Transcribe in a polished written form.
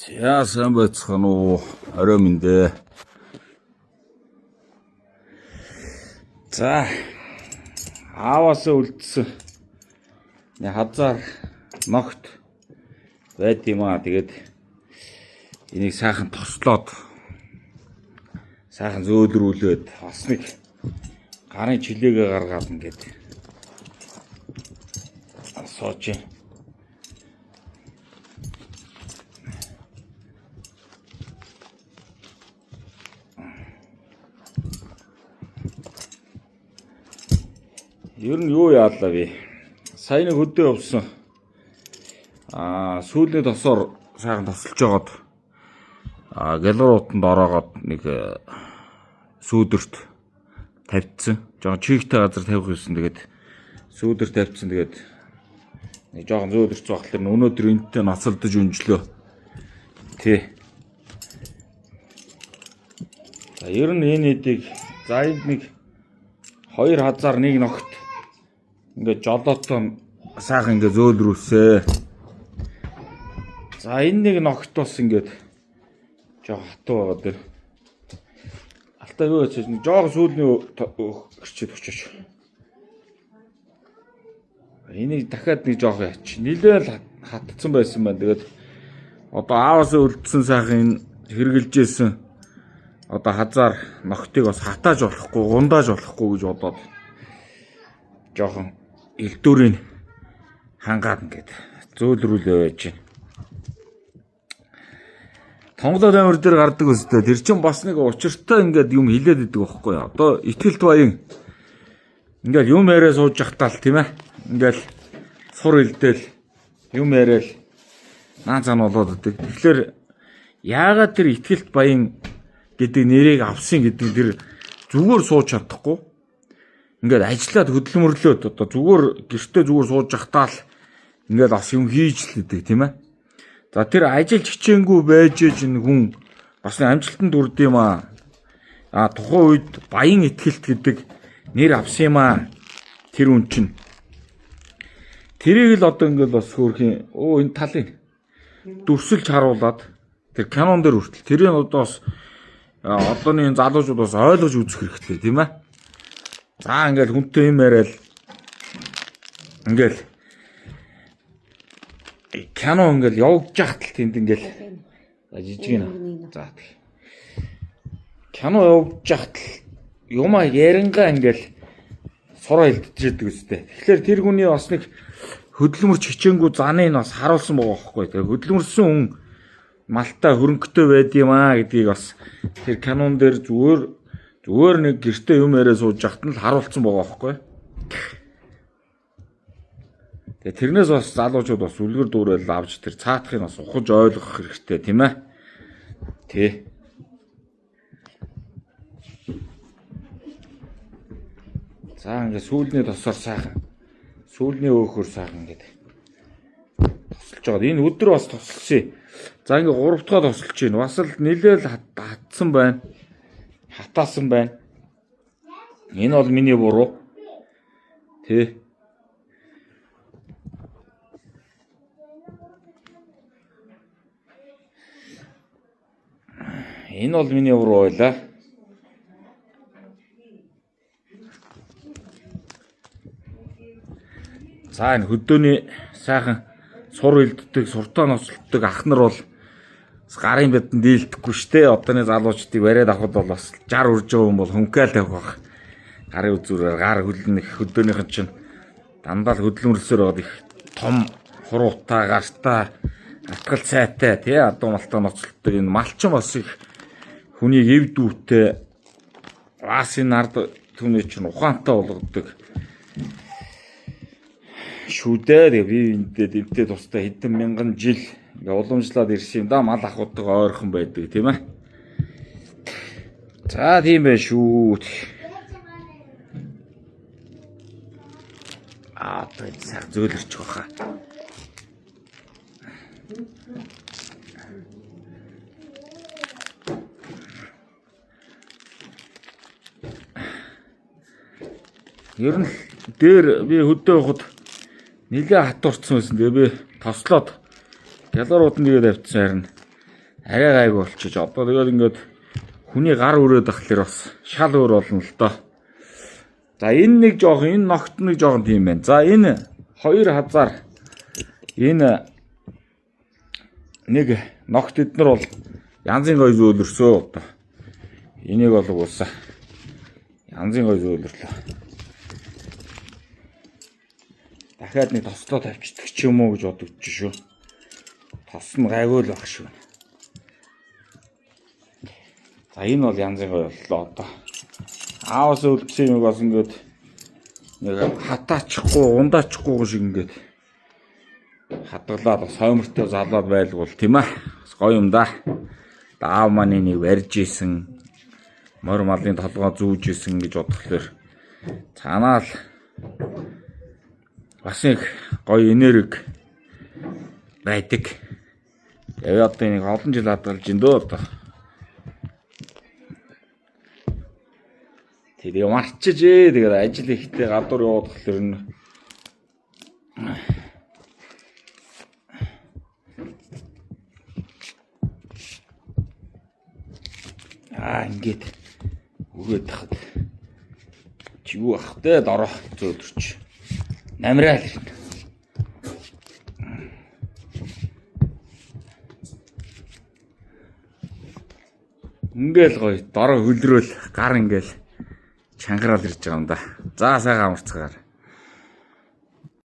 За сайн байцгаана уу? Орой мэндэ. За ааваас үлдсэн хазар ногт байд юм аа. Тэгээд энийг сайхан тослоод сайхан зөөлрүүлээд бас нэг гарын чилээгээ гаргаад ингээд сууж юм. Ер нь юу яалаа би. Сайн нэг өдөө явсан. Сүүлийн тосоор сайхан тосолж жагаад гэлуурууданд ороогоод нэг сүүдэрт тавьчихсан. Жоо чигтэй газар тавих юмсан. Тэгээд сүүдэр тавьчихсан. Тэгээд нэг жоохон зөөлөрч багтлаа өнөөдөр энэтэй насалдаж өнжлөө. Тий. За ер нь энэ хэдийг за энд нэг 2,001 ногт ингээд жолоотон сайхан ингээд зөөлрүүлсэ. За энэ нэг ногт бас ингээд жоо хатуу байгаа дэр. Алтаа юу гэж нэг жоо сүүлний гэрчээд өчөөч. Энийг дахиад нэг жоох яач. Нилээл хатцсан байсан байна. Тэгээд одоо ааваас үлдсэн сайхан энэ хэрглэжсэн. Одоо хазар ногтыг бас хатааж болохгүй, гундааж болохгүй гэж бодоод жоохон элдүүрийг хангаад ингээд зөөлрүүлээ байж байна. Тонголоо амир дээр гардаг өстэй. Тэр чинь бас нэг учиртай ингээд юм хилээд идэг байхгүй юу? Одоо итгэлт баян ингээд юм яриа сууж явахтаа л тийм ээ. Ингээд сур илдээл юм яриад наан цан болоод идэг. Тэгэхээр яагаад тэр итгэлт баян гэдэг нэрийг авсан гэдэг тэр зүгээр сууж чадахгүй. Ингээд ажиллаад хөдөлмөрлөөд одоо зүгээр гэртээ зүгээр сууж явахтаа л ингээд бас юм хийж л идэг тийм ээ. За тэр ажил хичээнгүй байж ээж хүн бас амжилтанд хүрд юм аа. Тухайн үед баян итгэлт гэдэг нэр авсан юм аа. Тэр үн чинь. Тэрийг л одоо ингээд бас хөөрхийн энэ талын дүрсэлж харуулад тэр канон дээр хүртэл тэрийг одоо бас одооний залуучууд бас ойлгож үзэх хэрэгтэй тийм ээ. За ингээл хүнтэй юм яриад ингээл кино ингээл явж яхад л тэнд ингээл жижиг нэ. За тэг. Кино явж яхад л юма ярингаа ингээл сураа илтжээдэг үстэй. Тэгэхээр тэр хүний бас нэг хөдөлмөрч хичээнгүй заныг бас харуулсан байгаа байхгүй. Тэгээ хөдөлмөрсөн хүн малтай хөрөнгөтэй байд юм аа гэдгийг бас тэр канон дээр зүгээр нэг гэртээ юм яриа сууж яхад нь л харуулсан байгаа байхгүй. Тэгээ тэрнээс бас залуучууд бас үлгэр дүүрэл авч тэр цаатахыг бас ухаж ойлгох хэрэгтэй тийм ээ. Тий. За ингээд сүүлний тосоор сайхан сүүлний өөхөр сайхан ингээд тосолж байгаа. Энэ өдөр бас тосолсон. За ингээд 3 дахь тосолж байна. Бас л нилээл хатсан байна. Хатаасан байна. Энэ бол миний буруу. Тэ. Энэ бол миний буруу байлаа. За энэ хөдөөний сайхан сур илддэг, суртаа ноцолддог ах нар бол гарын бэдэнд дийлдэхгүй штэ. Одооны залуучдыг бариад авахд бол бас 60 үрж байгаа юм бол хөнкөөл тавих баг. Гарын үзүүрээр гар хөлнөх хөдөөнийхэн чинь дандаа л хөдөлмөрлсөөр байгаа их том хуруутай, гартаа, атгал цайтай тий адуу малтай ноцолддог энэ малчин бас их хүний эв дүүтэй бас энэ ард түүний чинь ухаантай болгодог. Шүдээ би энэтэй дэмтэй тустай хэдэн мянган жил ингээ уламжлаад ирсэн юм да. Мал ахуудтайгаа ойрхон байдаг тийм ээ. За тийм байх шүү. Одоо цаг зөөлөрч баха. Ер нь дээр би хөдөө явахад нилээ хатуурсан байсан. Тэгээ би тослоод гялуурууд нэгээд авчихсан харин арай гайг болчих. Одоо тэгээд ингээд хүний гар өрөөд ахлаар бас шал өөр болно л доо. За энэ нэг жоох энэ ногт нэг жоохон тийм байна. За энэ 2000 энэ нэг ногт эднэр бол янзын гой зөөлрсөө одоо. Энийг бол уусаа янзын гой зөөлрлөө. Дахиад нэг тослоо тавьчихдаг ч юм уу гэж бодож шүү. Тос нь гайгүй л баг шүү. За энэ бол янзын гой боллоо одоо. Аавс үлдсэн юм бас ингээд нэг хатаачихгүй, ундаачихгүй шиг ингээд хадгалаад соймортой залаад байлгуул тийм ээ. Гоё юм да. Аав маань энийг барьж исэн, морь малын толгой зүүж исэн гэж бодглохлоор цаанаа л бас нэг гоё энерги байдаг. Тэгээ одоо энийг олон жил хадгалж ин дөө одоо. Тэгээ марчиж тэгээд ажил ихтэй гадуур яваад болохоор энэ ингээд өрөөд тахад чи юу ах те дороо зөөлрч намраал ирнэ. Ингээл гоё дороо хөлрөөл гар ингээл чангараал ирж байгаа юм да. За сайхан амарцгаар.